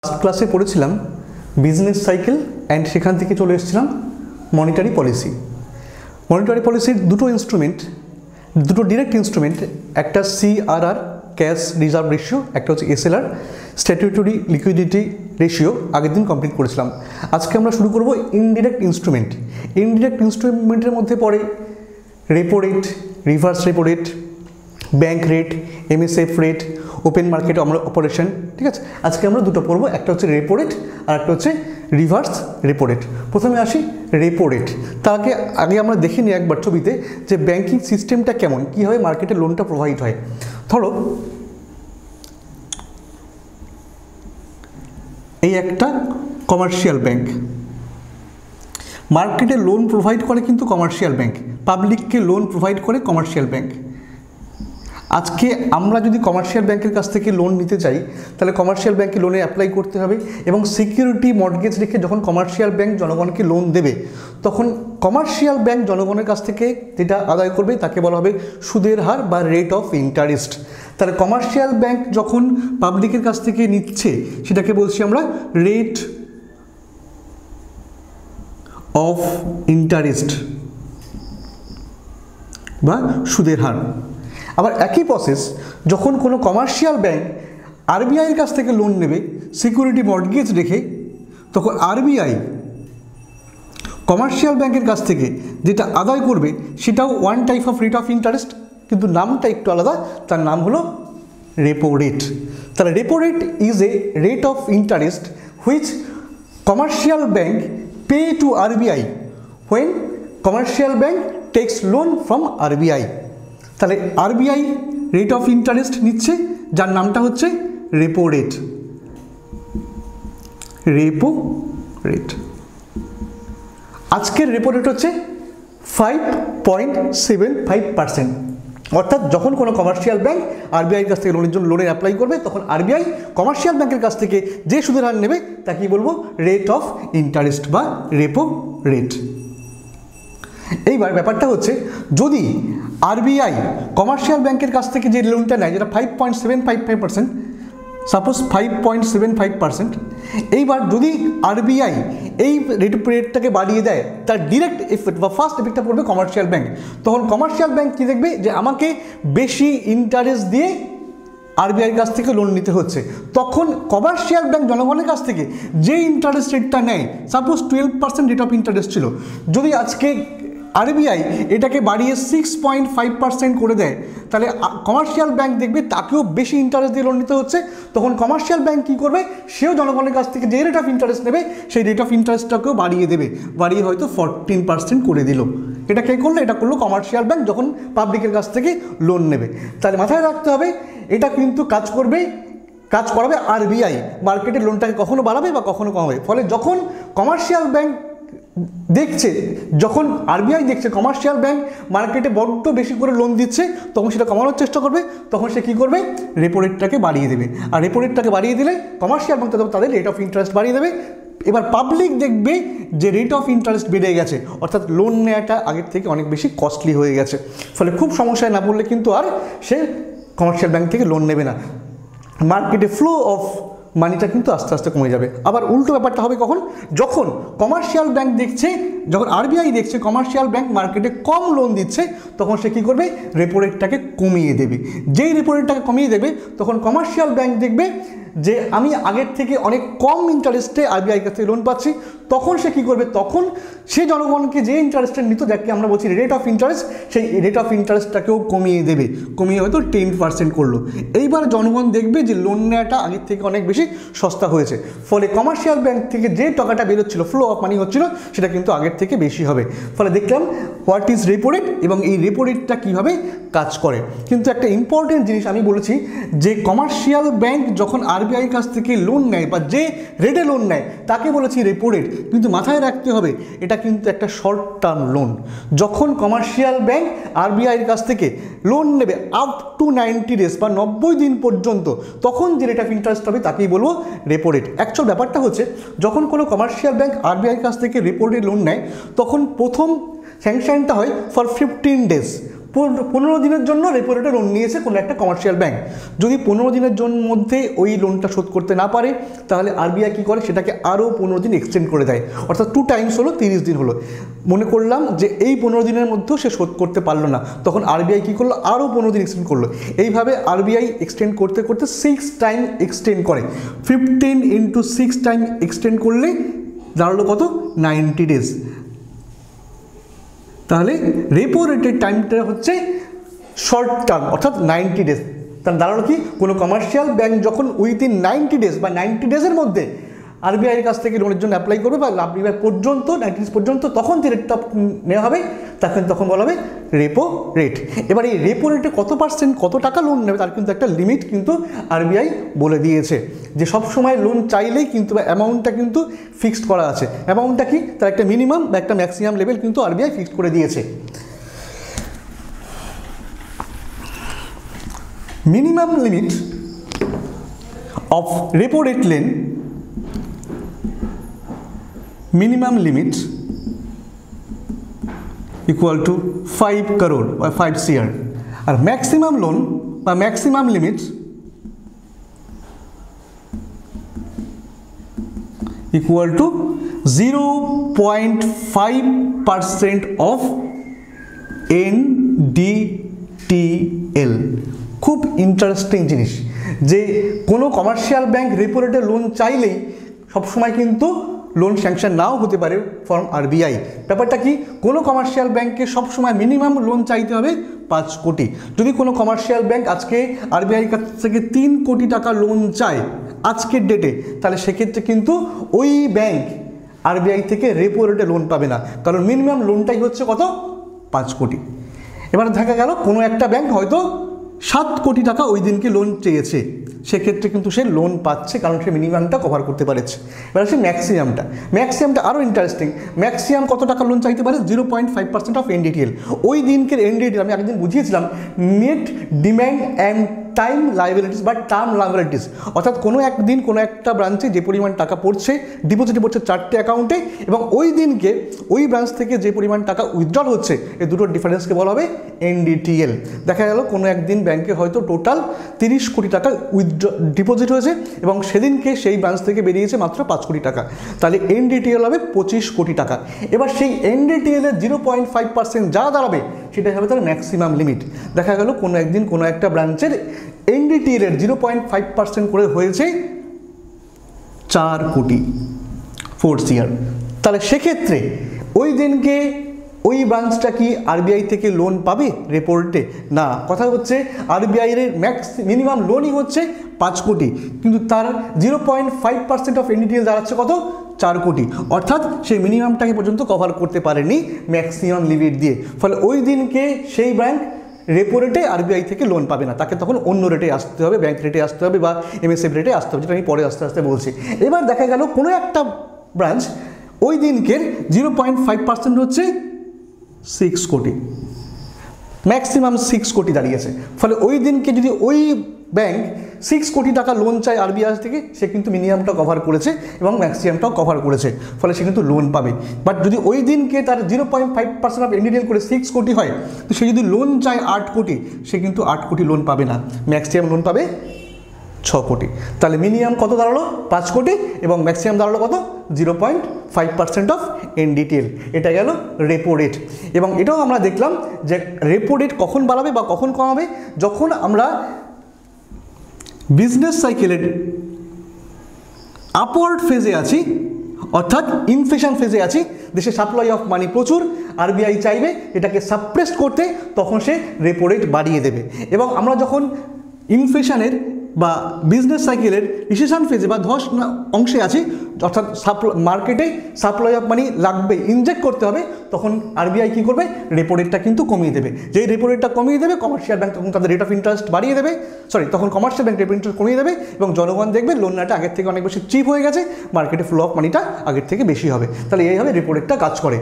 First ক্লাসে পড়েছিলাম business cycle and সেখান থেকে চলে এসেছিলাম মনিটারি পলিসি। মনিটারি পলিসির দুটো ইনস্ট্রুমেন্ট, দুটো ডিরেক্ট ইনস্ট্রুমেন্ট, একটা সিআরআর ক্যাশ রিজার্ভ রেশিও, একটা হচ্ছে এসএলআর স্ট্যাটিউটরি লিকুইডিটি রেশিও আগের দিন কমপ্লিট করেছিলাম। আজকে আমরা শুরু করব ইনডিরেক্ট ইনস্ট্রুমেন্ট। ইনডিরেক্ট ইনস্ট্রুমেন্টের মধ্যে পড়ে repo rate, reverse repo rate, bank rate, MSF rate, open market operation. ঠিক আছে, আজকে আমরা দুটো পড়বো, একটা হচ্ছে রেপো রেট আর একটা হচ্ছে রিভার্স রেপো রেট। প্রথমে আসি রেপো রেট। তার আগে আমরা দেখে নিই একবার ছবিতে যে ব্যাংকিং সিস্টেমটা কেমন, কীভাবে মার্কেটে লোনটা প্রোভাইড হয়। ধরো এই একটা কমার্শিয়াল ব্যাংক, মার্কেটে লোন প্রোভাইড করে কিন্তু কমার্শিয়াল ব্যাংক, পাবলিককে লোন প্রোভাইড করে কমার্শিয়াল ব্যাংক। আজকে আমরা যদি কমার্শিয়াল ব্যাংকের কাছ থেকে লোন নিতে চাই তাহলে কমার্শিয়াল ব্যাংকে লোনে অ্যাপ্লাই করতে হবে এবং সিকিউরিটি মর্টগেজ রেখে যখন কমার্শিয়াল ব্যাংক জনগণকে লোন দেবে তখন কমার্শিয়াল ব্যাংক জনগণের কাছ থেকে যেটা আদায় করবে তাকে বলা হবে সুদের হার বা রেট অফ ইন্টারেস্ট। তাহলে কমার্শিয়াল ব্যাংক যখন পাবলিকের কাছ থেকে নিচ্ছে সেটাকে বলছি আমরা রেট অফ ইন্টারেস্ট বা সুদের হার। আবার একই প্রসেস যখন কোনো কমার্শিয়াল ব্যাংক আরবিআইয়ের কাছ থেকে লোন নেবে সিকিউরিটি মর্টগেজ রেখে, তখন আরবিআই কমার্শিয়াল ব্যাংকের কাছ থেকে যেটা আদায় করবে সেটাও one type of rate of interest, কিন্তু নামটা একটু আলাদা, তার নাম হলো রেপো রেট। তাহলে repo rate is a rate of interest which commercial bank pay to RBI when commercial bank takes loan from RBI. তাহলে আরবিআই রেট অফ ইন্টারেস্ট নিচ্ছে যার নামটা হচ্ছে রেপো রেট। রেপো রেট আজকের রেপো রেট হচ্ছে 5.75%। অর্থাৎ যখন কোনো কমার্শিয়াল ব্যাংক আরবিআইয়ের কাছ থেকে লোনের জন্য লোনের অ্যাপ্লাই করবে তখন আরবিআই কমার্শিয়াল ব্যাংকের কাছ থেকে যে সুদের হার নেবে তাকেই বলবো রেট অফ ইন্টারেস্ট বা রেপো রেট। এইবার ব্যাপারটা হচ্ছে যদি আরবিআই কমার্শিয়াল ব্যাংকের কাছ থেকে যে লোনটা নেয় যেটা 5.755%, সাপোজ 5.75%, এইবার যদি আরবিআই এই রেটটাকে বাড়িয়ে দেয় তার ডিরেক্ট এফেক্ট বা ফার্স্ট এফেক্টটা পড়বে কমার্শিয়াল ব্যাংক। তখন কমার্শিয়াল ব্যাংক কী দেখবে যে আমাকে বেশি ইন্টারেস্ট দিয়ে আরবিআইয়ের কাছ থেকে লোন নিতে হচ্ছে। তখন কমার্শিয়াল ব্যাংক জনগণের কাছ থেকে যে ইন্টারেস্ট রেটটা নেয়, সাপোজ 12% রেট অফ ইন্টারেস্ট ছিল, যদি আজকে আরবিআই এটাকে বাড়িয়ে 6.5% করে দেয় তাহলে কমার্শিয়াল ব্যাংক দেখবে তাকেও বেশি ইন্টারেস্ট দিয়ে লোন নিতে হচ্ছে। তখন কমার্শিয়াল ব্যাংক কী করবে, সেও জনগণের কাছ থেকে যে রেট অফ ইন্টারেস্ট নেবে সেই রেট অফ ইন্টারেস্টটাকেও বাড়িয়ে দেবে, বাড়িয়ে হয়তো 14% করে দিল। এটা কে করলো? এটা করলো কমার্শিয়াল ব্যাংক যখন পাবলিকের কাছ থেকে লোন নেবে। তাহলে মাথায় রাখতে হবে এটা কিন্তু কাজ করাবে আরবিআই, মার্কেটের লোনটাকে কখনো বাড়াবে বা কখনো কমাবে। ফলে যখন কমার্শিয়াল ব্যাংক দেখছে, যখন আরবিআই দেখছে কমার্শিয়াল ব্যাংক মার্কেটে বড্ড বেশি করে লোন দিচ্ছে তখন সেটা কমানোর চেষ্টা করবে, তখন সে কী করবে, রেপো রেটটাকে বাড়িয়ে দেবে। আর রেপো রেটটাকে বাড়িয়ে দিলে কমার্শিয়াল ব্যাংক তাদের রেট অফ ইন্টারেস্ট বাড়িয়ে দেবে। এবার পাবলিক দেখবে যে রেট অফ ইন্টারেস্ট বেড়ে গেছে, অর্থাৎ লোন নেওয়াটা আগের থেকে অনেক বেশি কস্টলি হয়ে গেছে। ফলে খুব সমস্যায় না পড়লে কিন্তু আর সে কমার্শিয়াল ব্যাংক থেকে লোন নেবে না, মার্কেটে ফ্লো অফ মানিটা কিন্তু আস্তে আস্তে কমে যাবে। আবার উল্টো ব্যাপারটা হবে কখন, যখন কমার্শিয়াল ব্যাংক দেখছে, যখন আরবিআই দেখছে কমার্শিয়াল ব্যাংক মার্কেটে কম লোন দিচ্ছে তখন সে কী করবে, রেপো রেটটাকে কমিয়ে দেবে। যেই রেপো রেটটাকে কমিয়ে দেবে তখন কমার্শিয়াল ব্যাংক দেখবে যে আমি আগের থেকে অনেক কম ইন্টারেস্টে আরবিআইয়ের কাছ থেকে লোন পাচ্ছি, তখন সে কী করবে, তখন সে জনগণকে যে ইন্টারেস্টের নিত যাকে আমরা বলছি রেট অফ ইন্টারেস্ট, সেই রেট অফ ইন্টারেস্টটাকেও কমিয়ে দেবে, কমিয়ে হয়তো 10% করলো। এইবার জনগণ দেখবে যে লোন নেওয়াটা আগের থেকে অনেক বেশি সস্তা হয়েছে, ফলে কমার্শিয়াল ব্যাংক থেকে যে টাকাটা বেরোচ্ছিল, ফ্লো অফ মানি হচ্ছিল, সেটা কিন্তু আগের থেকে বেশি হবে। ফলে দেখলাম হোয়াট ইজ রেপো রেট এবং এই রেপো রেটটা কীভাবে কাজ করে। কিন্তু একটা ইম্পর্টেন্ট জিনিস আমি বলেছি যে কমার্শিয়াল ব্যাংক যখন আরবিআইয়ের কাছ থেকে লোন নেয় বা যে রেটে লোন নেয় তাকে বলেছি রেপো রেট, কিন্তু মাথায় রাখতে হবে এটা কিন্তু একটা শর্ট টার্ম লোন। যখন কমার্শিয়াল ব্যাংক আরবিআইয়ের কাছ থেকে লোন নেবে আপ টু 90 days বা 90 দিন পর্যন্ত, তখন যে রেট অফ ইন্টারেস্ট হবে তাকেই বলবো রেপো রেট। অ্যাকচুয়াল ব্যাপারটা হচ্ছে যখন কোনো কমার্শিয়াল ব্যাংক আরবিআইয়ের কাছ থেকে রেপো রেটে লোন নেয় তখন প্রথম স্যাংশনটা হয় ফর 15 days, 15 দিনের জন্য রেপো রেটে লোন নিয়েছে কোনো একটা কমার্শিয়াল ব্যাংক, যদি 15 দিনের মধ্যে ওই লোনটা শোধ করতে না পারে তাহলে আরবিআই কী করে, সেটাকে আরও 15 দিন এক্সটেন্ড করে দেয়, অর্থাৎ 2 টাইমস হলো 30 দিন হলো। মনে করলাম যে এই 15 দিনের মধ্যেও সে শোধ করতে পারলো না, তখন আরবিআই কী করলো, আরও 15 দিন এক্সটেন্ড করলো। এইভাবে আরবিআই এক্সটেন্ড করতে করতে 6 টাইম এক্সটেন্ড করে। 15 × 6 টাইম এক্সটেন্ড করলে দাঁড়ালো কত, 90 ডেজ। তাহলে রেপো রেটের টাইমটা হচ্ছে শর্ট টার্ম, অর্থাৎ 90 ডেজ। তার দাঁড়ালো কি, কোনো কমার্শিয়াল ব্যাংক যখন উইদিন 90 ডেজ বা 90 ডেজের মধ্যে আরবিআইয়ের কাছ থেকে লোনের জন্য অ্যাপ্লাই করবে বা আরবিআই পর্যন্ত 90 ডেজ পর্যন্ত তখন যে রেটটা নেওয়া হবে তাকে তখন বলা হবে রেপো রেট। এবার এই রেপো রেটে কত পার্সেন্ট কত টাকা লোন নেবে তার কিন্তু একটা লিমিট কিন্তু আরবিআই বলে দিয়েছে, যে সব সময় লোন চাইলেই কিন্তু অ্যামাউন্টটা কিন্তু ফিক্সড করা আছে। অ্যামাউন্টটা কি, তার একটা মিনিমাম বা একটা ম্যাক্সিমাম লেভেল কিন্তু আরবিআই ফিক্সড করে দিয়েছে। Minimum limit of repo rate লেন, minimum limit equal to 5 crore or 5 CR, আর maximum loan বা maximum limit equal to 0.5% of NDTL। খুব ইন্টারেস্টিং জিনিস যে কোনো কমার্শিয়াল ব্যাংক রেপো রেটে লোন চাইলেই সবসময় কিন্তু লোন স্যাংশন নাও হতে পারে ফ্রম আরবিআই। ব্যাপারটা কি, কোনো কমার্শিয়াল ব্যাংকে সবসময় মিনিমাম লোন চাইতে হবে 5 কোটি। যদি কোনো কমার্শিয়াল ব্যাংক আজকে আরবিআই কাছ থেকে 3 কোটি টাকা লোন চায় আজকের ডেটে, তাহলে সেক্ষেত্রে কিন্তু ওই ব্যাংক আরবিআই থেকে রেপো রেটে লোন পাবে না, কারণ মিনিমাম লোনটাই হচ্ছে কত, 5 কোটি। এবার দেখা গেল কোনো একটা ব্যাংক হয়তো 7 কোটি টাকা ওই দিনকে লোন চেয়েছে, সেক্ষেত্রে কিন্তু সে লোন পাচ্ছে কারণ সে মিনিমামটা কভার করতে পারছে। এবার সে ম্যাক্সিমামটা আরও ইন্টারেস্টিং। ম্যাক্সিমাম কত টাকা লোন চাইতে পারে, 0.5% অফ NDTL। ওই দিনকের NDTL আমি একদিন বুঝিয়েছিলাম, net demand and time liabilities বা টার্ম লাইবিলিটিস, অর্থাৎ কোনো একদিন কোনো একটা ব্রাঞ্চে যে পরিমাণ টাকা পড়ছে, ডিপোজিটে পড়ছে 4টে অ্যাকাউন্টে, এবং ওই দিনকে ওই ব্রাঞ্চ থেকে যে পরিমাণ টাকা উইথড্রল হচ্ছে, এই দুটোর ডিফারেন্সকে বলা হবে NDTL। দেখা গেল কোনো একদিন ব্যাংকে হয়তো টোটাল 30 কোটি টাকা ডিপোজিট হয়েছে এবং সেদিনকে সেই ব্রাঞ্চ থেকে বেরিয়েছে মাত্র 5 কোটি টাকা, তাহলে NDTL হবে 25 কোটি টাকা। এবার সেই NDTL এর 0.5% যা দাঁড়াবে সেটাই হবে তার ম্যাক্সিমাম লিমিট। দেখা গেল কোনো একদিন কোনো একটা ব্রাঞ্চের NDTL এর 0.5% করে হয়েছে 4 কোটি 4 CR, তাহলে সেক্ষেত্রে ওই দিনকে ওই ব্রাঞ্চটা কি আরবিআই থেকে লোন পাবে রেপো রেটে? না, কথা হচ্ছে আরবিআইয়ের মিনিমাম লোনই হচ্ছে 5 কোটি, কিন্তু তার 0.5% অফ NDTL দাঁড়াচ্ছে কত, 4 কোটি, অর্থাৎ সেই মিনিমামটাকে পর্যন্ত কভার করতে পারেনি ম্যাক্সিমাম লিমিট দিয়ে। ফলে ওই দিনকে সেই ব্যাংক রেপো রেটে আরবিআই থেকে লোন পাবে না, তাকে তখন অন্য রেটে আসতে হবে, ব্যাংক রেটে আসতে হবে বা MSF রেটে আসতে হবে, যেটা আমি পরে আস্তে আস্তে বলছি। এবার দেখা গেল কোনো একটা ব্রাঞ্চ ওই দিনকের 0.5% হচ্ছে 6 কোটি, ম্যাক্সিমাম 6 কোটি দাঁড়িয়েছে। ফলে ওই দিনকে যদি ওই ব্যাংক 6 কোটি টাকা লোন চায় আরবিআই থেকে, সে কিন্তু মিনিমামটা কভার করেছে এবং ম্যাক্সিমামটাও কভার করেছে, ফলে সে কিন্তু লোন পাবে। বাট যদি ওই দিনকে তার 0.5% অফ NDTL করে 6 কোটি হয়, তো সে যদি লোন চায় 8 কোটি, সে কিন্তু 8 কোটি লোন পাবে না, ম্যাক্সিমাম লোন পাবে 6 কোটি। তাহলে মিনিমাম কত দাঁড়ালো, 5 কোটি, এবং ম্যাক্সিমাম দাঁড়ালো কত, 0.5% অফ NDTL। এটা গেল রেপো রেট। এবং এটাও আমরা দেখলাম যে রেপো রেট কখন বাড়াবে বা কখন কমাবে, যখন আমরা বিজনেস সাইকেলের আপওয়ার্ড ফেজে আছি, অর্থাৎ ইনফ্লেশন ফেজে আছি, দেশে সাপ্লাই অফ মানি প্রচুর, আরবিআই চাইবে এটাকে সাপ্রেস করতে, তখন সে রেপো রেট বাড়িয়ে দেবে। এবং আমরা যখন ইনফ্লেশনের বা বিজনেস সাইকেলের রিসেশন ফেজে বা ধস অংশে আছি, অর্থাৎ মার্কেটে সাপ্লাই অফ মানি লাগবে, ইনজেক্ট করতে হবে, তখন আরবিআই কী করবে, রেপো রেটটা কিন্তু কমিয়ে দেবে। যেই রেপো রেটটা কমিয়ে দেবে, কমার্শিয়াল ব্যাংক তখন তাদের রেট অফ ইন্টারেস্ট বাড়িয়ে দেবে, তখন commercial bank rate of interest কমিয়ে দেবে, এবং জনগণ দেখবে লোন নেওয়াটা আগের থেকে অনেক বেশি চিপ হয়ে গেছে, মার্কেটে ফ্লো অফ মানিটা আগের থেকে বেশি হবে। তাহলে এইভাবে রেপো রেটটা কাজ করে।